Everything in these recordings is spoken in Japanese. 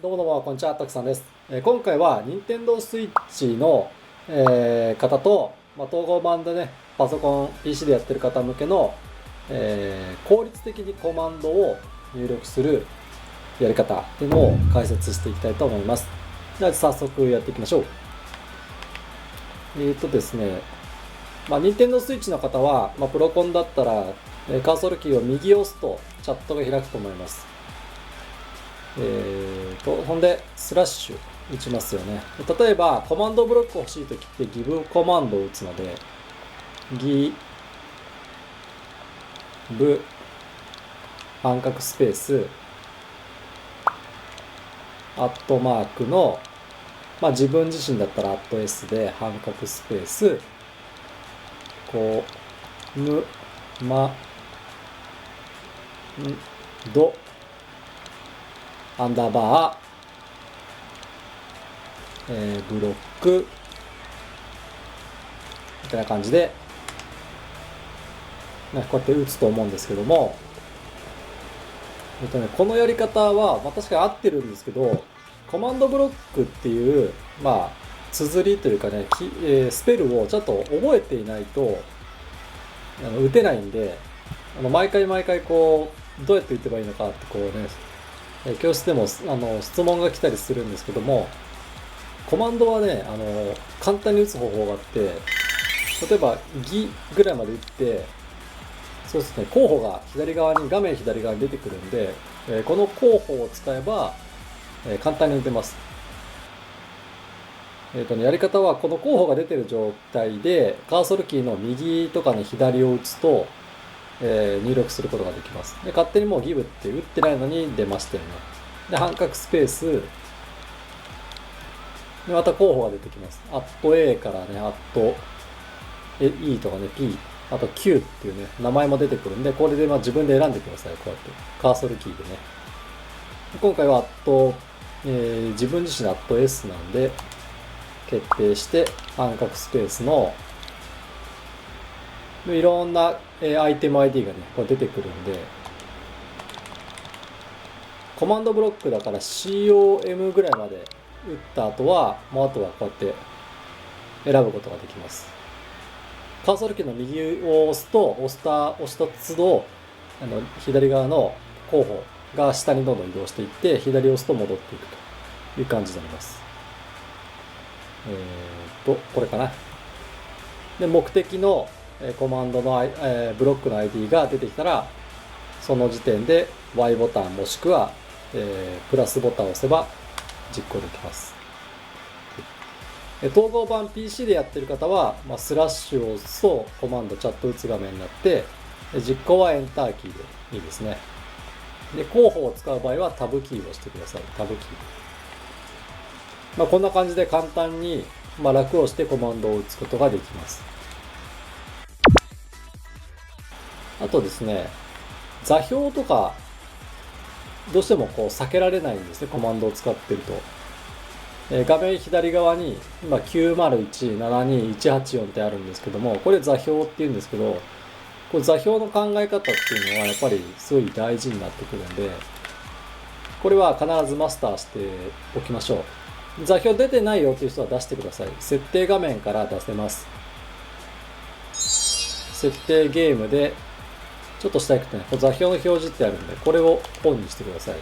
どうもどうも、こんにちは、たくさんです。今回は、Nintendo Switch の、方と、統合版でね、パソコン、PC でやってる方向けの、効率的にコマンドを入力するやり方っていうのを解説していきたいと思います。じゃあ、早速やっていきましょう。ですね、Nintendo Switch の方は、プロコンだったら、カーソルキーを右押すとチャットが開くと思います。ほんでスラッシュ打ちますよね。例えばコマンドブロック欲しいときってギブコマンドを打つので、ギブ半角スペースアットマークの、自分自身だったらアット S で半角スペースコムマンドアンダーバー、ブロックみたいな感じで、こうやって打つと思うんですけども、このやり方は、確かに合ってるんですけど、コマンドブロックっていう、綴りというかね、スペルをちょっと覚えていないと打てないんで、毎回こうどうやって打てばいいのかってこうね、教室でも質問が来たりするんですけども、コマンドはね簡単に打つ方法があって、例えばギぐらいまで打って、そうですね、候補が画面左側に出てくるんで、この候補を使えば、簡単に打てます。やり方はこの候補が出てる状態でカーソルキーの右とかね左を打つと、入力することができます。で勝手にもうギブって打ってないのに出ましたよね。で半角スペースでまた候補が出てきます。@A からね@E とかね P、あと Q っていうね名前も出てくるんで、これで自分で選んでください。こうやってカーソルキーでね。今回は自分自身の@S なんで決定して半角スペースのいろんなアイテム ID がねこう出てくるんで、コマンドブロックだから COM ぐらいまで打った後はもうあとはこうやって選ぶことができます。カーソルキーの右を押すと押した都度左側の候補が下にどんどん移動していって、左を押すと戻っていくという感じになります。これかな。で目的のコマンドのブロックの ID が出てきたら、その時点で Y ボタンもしくはプラスボタンを押せば実行できます。統合版 PC でやってる方は、スラッシュを押すとコマンドチャット打つ画面になって、実行はエンターキーでいいですね。で候補を使う場合はタブキーを押してください。タブキー。こんな感じで簡単に、楽をしてコマンドを打つことができます。あとですね、座標とかどうしてもこう避けられないんですね、コマンドを使ってると。画面左側に今90172-184ってあるんですけども、これ座標っていうんですけど、これ座標の考え方っていうのはやっぱりすごい大事になってくるんで、これは必ずマスターしておきましょう。座標出てないよっていう人は出してください。設定画面から出せます。設定ゲームでちょっと下行くとね、座標の表示ってあるんで、これをオンにしてください。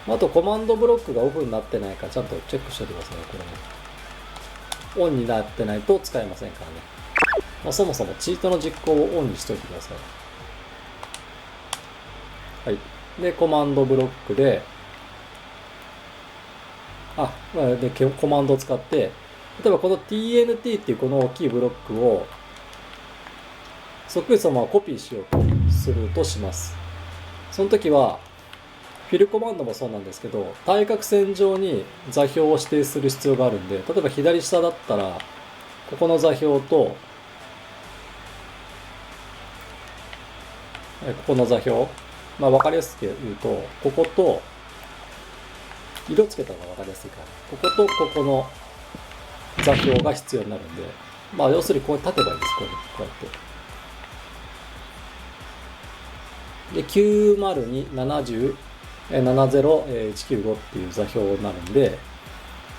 あとコマンドブロックがオフになってないかちゃんとチェックしておいてくださいね、これね。オンになってないと使えませんからね。そもそもチートの実行をオンにしておいてください。はい。で、コマンドブロックで、コマンドを使って、例えばこの TNT っていうこの大きいブロックを、そっくりそのままコピーしようとするとします。その時は、フィルコマンドもそうなんですけど、対角線上に座標を指定する必要があるんで、例えば左下だったら、ここの座標と、ここの座標、分かりやすく言うと、ここと、色つけた方が分かりやすいから、こことここの座標が必要になるんで、要するにこう立てばいいです、こうやって。で、90270 70195っていう座標になるんで、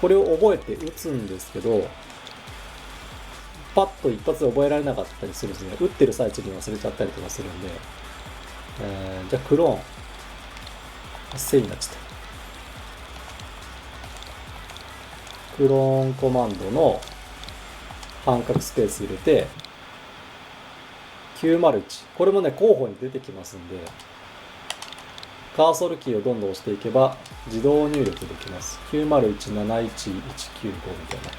これを覚えて打つんですけど、パッと一発で覚えられなかったりするんですね。打ってる最中に忘れちゃったりとかするんで、じゃあクローン1000になっちゃった。クローンコマンドの半角スペース入れて901、これもね候補に出てきますんで、カーソルキーをどんどん押していけば自動入力できます。901719195みたいな。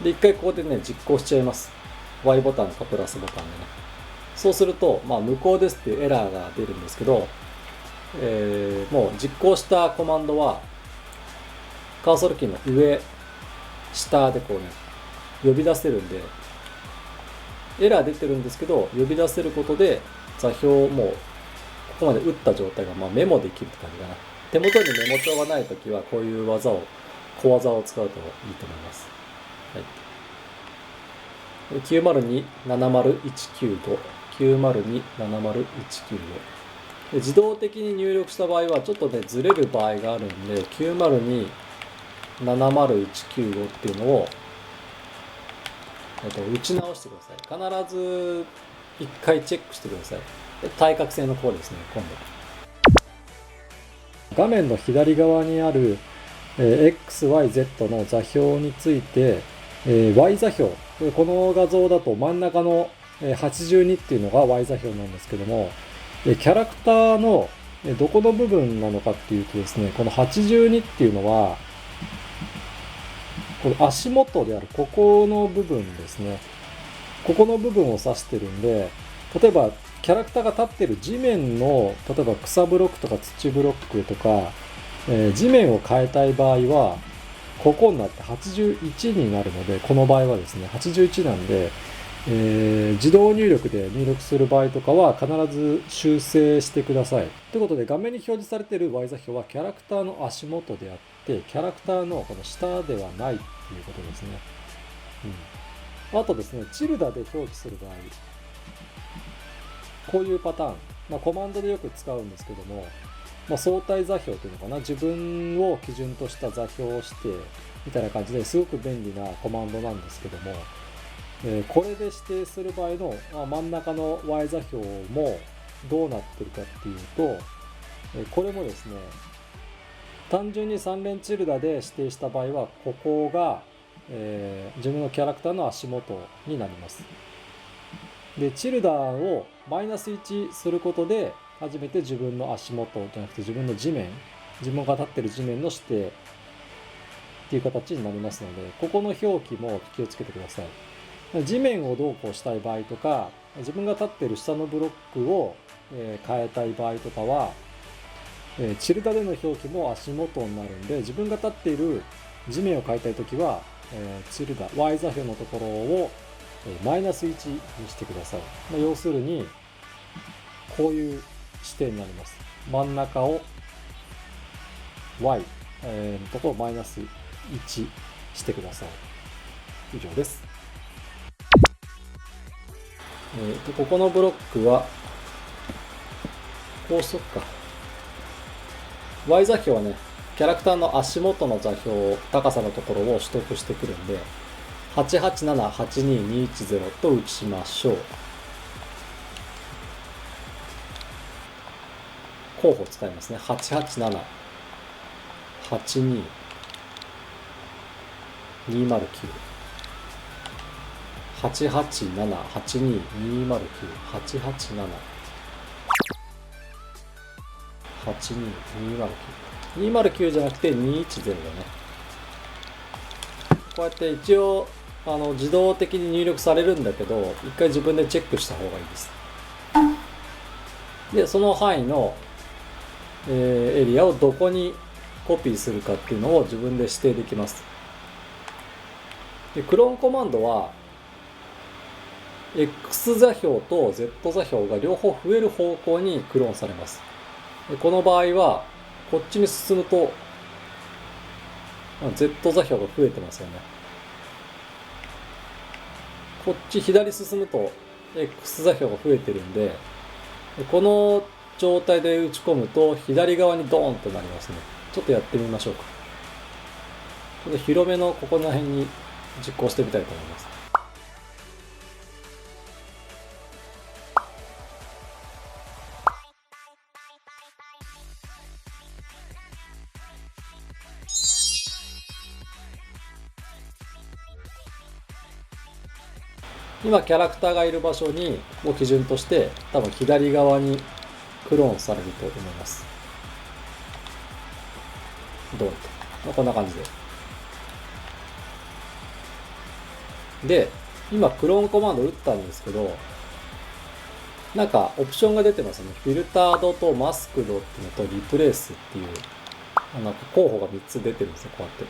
で、一回ここでね、実行しちゃいます。Y ボタンかプラスボタンでね。そうすると、無効ですっていうエラーが出るんですけど、もう実行したコマンドは、カーソルキーの上、下でこうね、呼び出せるんで、エラー出てるんですけど、呼び出せることで、座標をもう、ここまで打った状態がメモできるって感じかな。手元にメモ帳がないときは、こういう小技を使うといいと思います。はい、902-70195、902-70195。自動的に入力した場合は、ちょっとね、ずれる場合があるんで、902-70195っていうのを、打ち直してください。必ず一回チェックしてください。対角線の方ですね、今度。画面の左側にある、XYZ の座標について、Y 座標。この画像だと真ん中の82っていうのが Y 座標なんですけども、キャラクターのどこの部分なのかっていうとですね、この82っていうのは、この足元であるここの部分ですね。ここの部分を指してるんで、例えばキャラクターが立ってる地面の、例えば草ブロックとか土ブロックとか、地面を変えたい場合は、ここになって81になるので、この場合はですね、81なんで、自動入力で入力する場合とかは必ず修正してください。ということで、画面に表示されている Y 座標はキャラクターの足元であって、キャラクターのこの下ではないっていうことですね。あとですね、チルダで表記する場合、こういうパターン、コマンドでよく使うんですけども、相対座標というのかな、自分を基準とした座標をしてみたいな感じですごく便利なコマンドなんですけども、これで指定する場合の真ん中の Y 座標もどうなってるかっていうと、これもですね、単純に3連チルダで指定した場合は、ここが、自分のキャラクターの足元になります。で、チルダをマイナス1することで、初めて自分の足元じゃなくて自分の地面、自分が立ってる地面の指定っていう形になりますので、ここの表記も気をつけてください。地面をどうこうしたい場合とか、自分が立ってる下のブロックを変えたい場合とかは、チルダでの表記も足元になるんで、自分が立っている地面を変えたいときは、チルダ Y 座標のところをマイナス1にしてください。要するにこういう指定になります。真ん中を Y のところをマイナス1してください。以上です。ここのブロックはこうしとくか。Y 座標はね、キャラクターの足元の座標、高さのところを取得してくるんで、887-82210と打ちましょう。候補使いますね。887-82209。887-82209。887-82209。209じゃなくて210だね。こうやって一応自動的に入力されるんだけど、一回自分でチェックした方がいいです。で、その範囲の、エリアをどこにコピーするかっていうのを自分で指定できます。で、クローンコマンドは X 座標と Z 座標が両方増える方向にクローンされます。で、この場合はこっちに進むと Z 座標が増えてますよね。こっち左進むと X 座標が増えてるんで、この状態で打ち込むと左側にドーンとなりますね。ちょっとやってみましょうか。ちょっと広めのここら辺に実行してみたいと思います。今キャラクターがいる場所にを基準として多分左側にクローンされると思います。ドンと、こんな感じで。今クローンコマンド打ったんですけど、なんかオプションが出てますね。フィルタードとマスクドっていうのとリプレイスっていうなんか候補が3つ出てるんですよ、こうやって。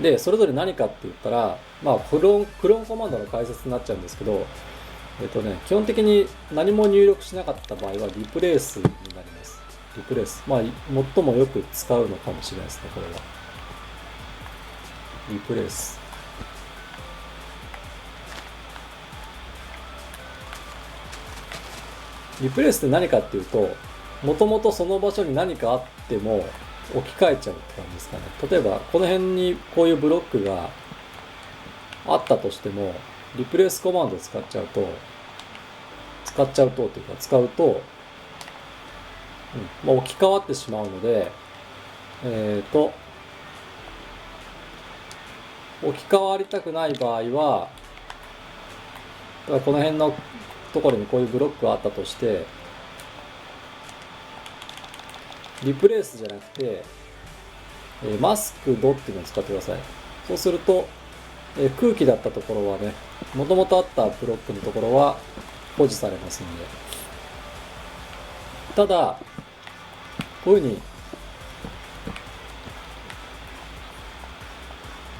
で、それぞれ何かって言ったら、クローンコマンドの解説になっちゃうんですけど、基本的に何も入力しなかった場合はリプレイスになります。リプレイス。最もよく使うのかもしれないですね、これは。リプレイス。リプレイスって何かっていうと、もともとその場所に何かあっても置き換えちゃうって感じですかね。例えば、この辺にこういうブロックがあったとしても、リプレイスコマンドを使うと置き換わってしまうので、置き換わりたくない場合は、この辺のところにこういうブロックがあったとして、リプレイスじゃなくて、マスクドっていうのを使ってください。そうすると、空気だったところはね、もともとあったブロックのところは保持されますので。ただ、こういうふうに、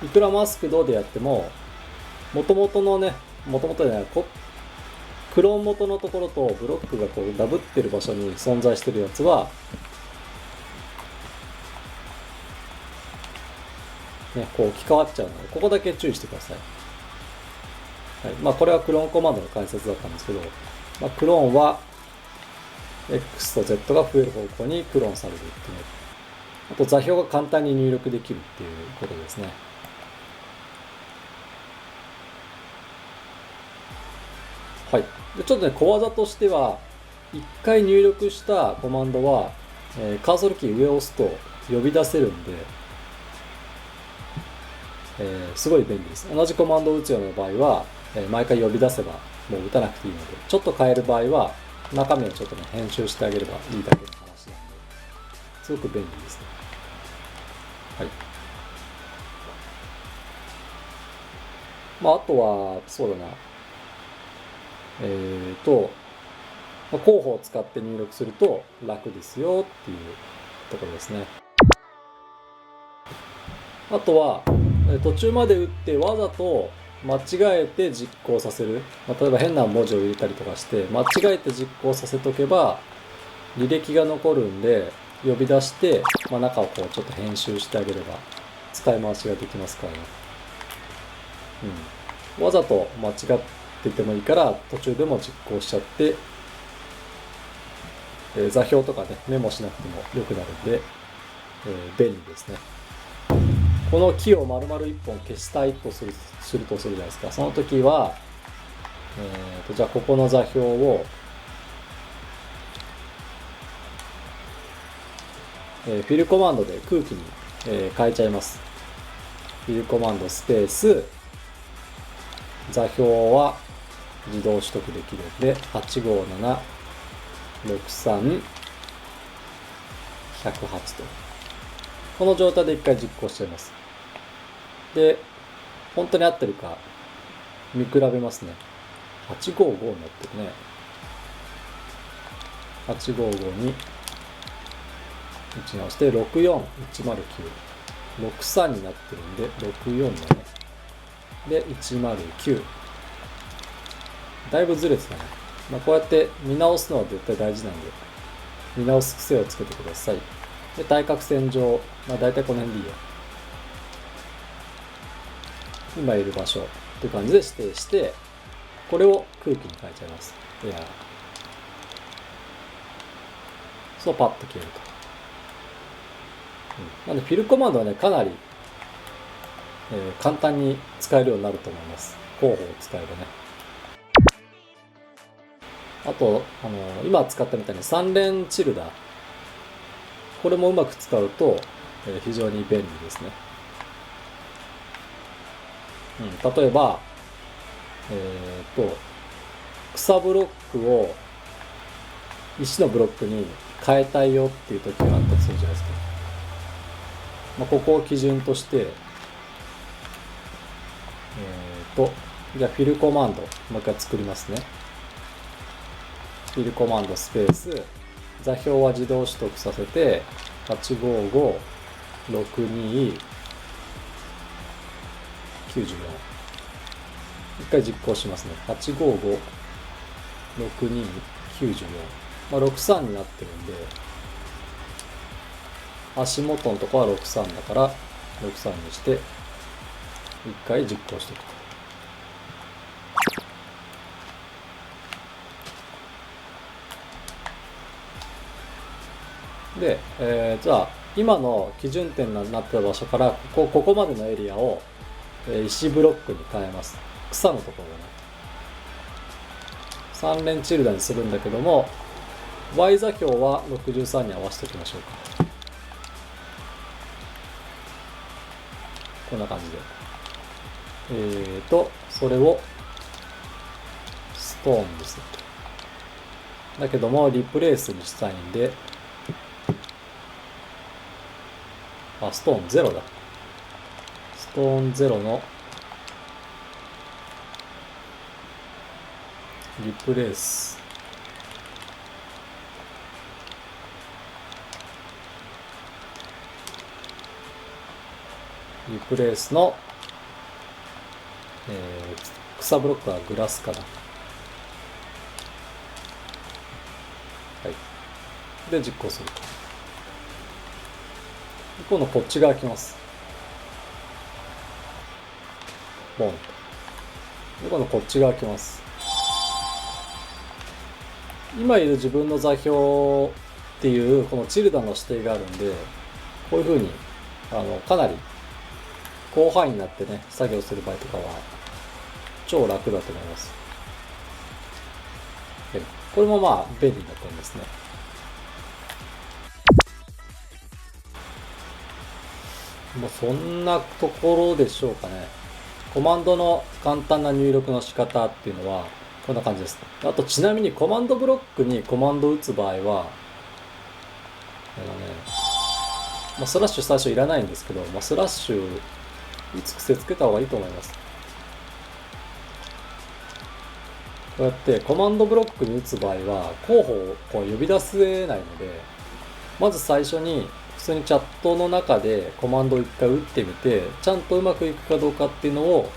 いくらマスクドでやっても、元々じゃない、クローン元のところとブロックがこうダブってる場所に存在してるやつは、こう置き換わっちゃうので、ここだけ注意してください。はい。これはクローンコマンドの解説だったんですけど、クローンは X と Z が増える方向にクローンされるっていう。あと座標が簡単に入力できるっていうことですね。はい。でちょっと小技としては、一回入力したコマンドは、カーソルキー上を押すと呼び出せるんで、すごい便利です。同じコマンドを打つような場合は、毎回呼び出せばもう打たなくていいので、ちょっと変える場合は中身をちょっと編集してあげればいいだけの話なので、すごく便利ですね。はい。あとはそうだな、候補を使って入力すると楽ですよっていうところですね。あとは途中まで打ってわざと間違えて実行させる、例えば変な文字を入れたりとかして間違えて実行させとけば履歴が残るんで、呼び出して、中をこうちょっと編集してあげれば使い回しができますからね。わざと間違っててもいいから途中でも実行しちゃって、座標とかねメモしなくてもよくなるんで、便利ですね。この木を丸々1本消したいとするじゃないですか。その時は、じゃあここの座標を、フィルコマンドで空気に、変えちゃいます。フィルコマンドスペース、座標は自動取得できるんで、85763 108と。この状態で一回実行しちゃいます。で、本当に合ってるか見比べますね。855になってるね。855に打ち直して64109。63になってるんで64のね。で、109。だいぶずれてたね。こうやって見直すのは絶対大事なんで、見直す癖をつけてください。で、対角線上、だいたいこの辺でいいよ。今いる場所っていう感じで指定して、これを空気に変えちゃいます。そうパッと消えると。なんでフィルコマンドはね、かなり、簡単に使えるようになると思います。候補を使えばね。あと、今使ったみたいに3連チルダー。これもうまく使うと、非常に便利ですね。例えば、草ブロックを石のブロックに変えたいよっていう時があったりするじゃないですか。ここを基準として、じゃあフィルコマンド、もう一回作りますね。フィルコマンドスペース、座標は自動取得させて、855、62、94。一回実行しますね。855、62、94。63になってるんで、足元のとこは63だから、63にして、一回実行していくと。で、じゃあ、今の基準点になった場所から、ここまでのエリアを、石ブロックに変えます。草のところね。3連チルダにするんだけども、Y 座標は63に合わせておきましょうか。こんな感じで。それを、ストーンです。だけども、リプレイスにしたいんで、ストーン0だ。ストーン0のリプレイス。リプレイスの、草ブロックはグラスかな。はい。で、実行すると。今度こっち側来ます。ボンと。で、今度こっち側来ます。今いる自分の座標っていうこのチルダの指定があるんで、こういう風にかなり広範囲になってね、作業する場合とかは超楽だと思います。これもまあ便利な点ですね。もうそんなところでしょうかね。コマンドの簡単な入力の仕方っていうのはこんな感じです。あとちなみにコマンドブロックにコマンドを打つ場合は、スラッシュ最初いらないんですけど、スラッシュ打つ癖つけた方がいいと思います。こうやってコマンドブロックに打つ場合は候補をこう呼び出せないので、まず最初に普通にチャットの中でコマンドを一回打ってみて、ちゃんとうまくいくかどうかっていうのを、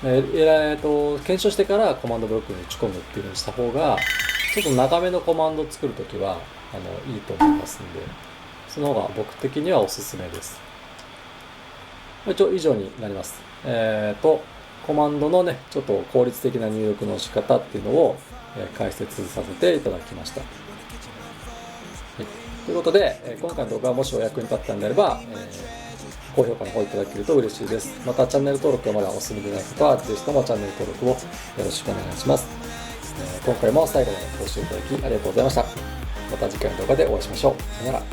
検証してからコマンドブロックに打ち込むっていうのにした方が、ちょっと長めのコマンドを作るときはいいと思いますんで、その方が僕的にはおすすめです。一応以上になります。コマンドのね、ちょっと効率的な入力の仕方っていうのを解説させていただきました。ということで、今回の動画がもしお役に立ったんであれば、高評価の方いただけると嬉しいです。またチャンネル登録がまだお済みでない方は、ぜひともチャンネル登録をよろしくお願いします。今回も最後までご視聴いただきありがとうございました。また次回の動画でお会いしましょう。さよなら。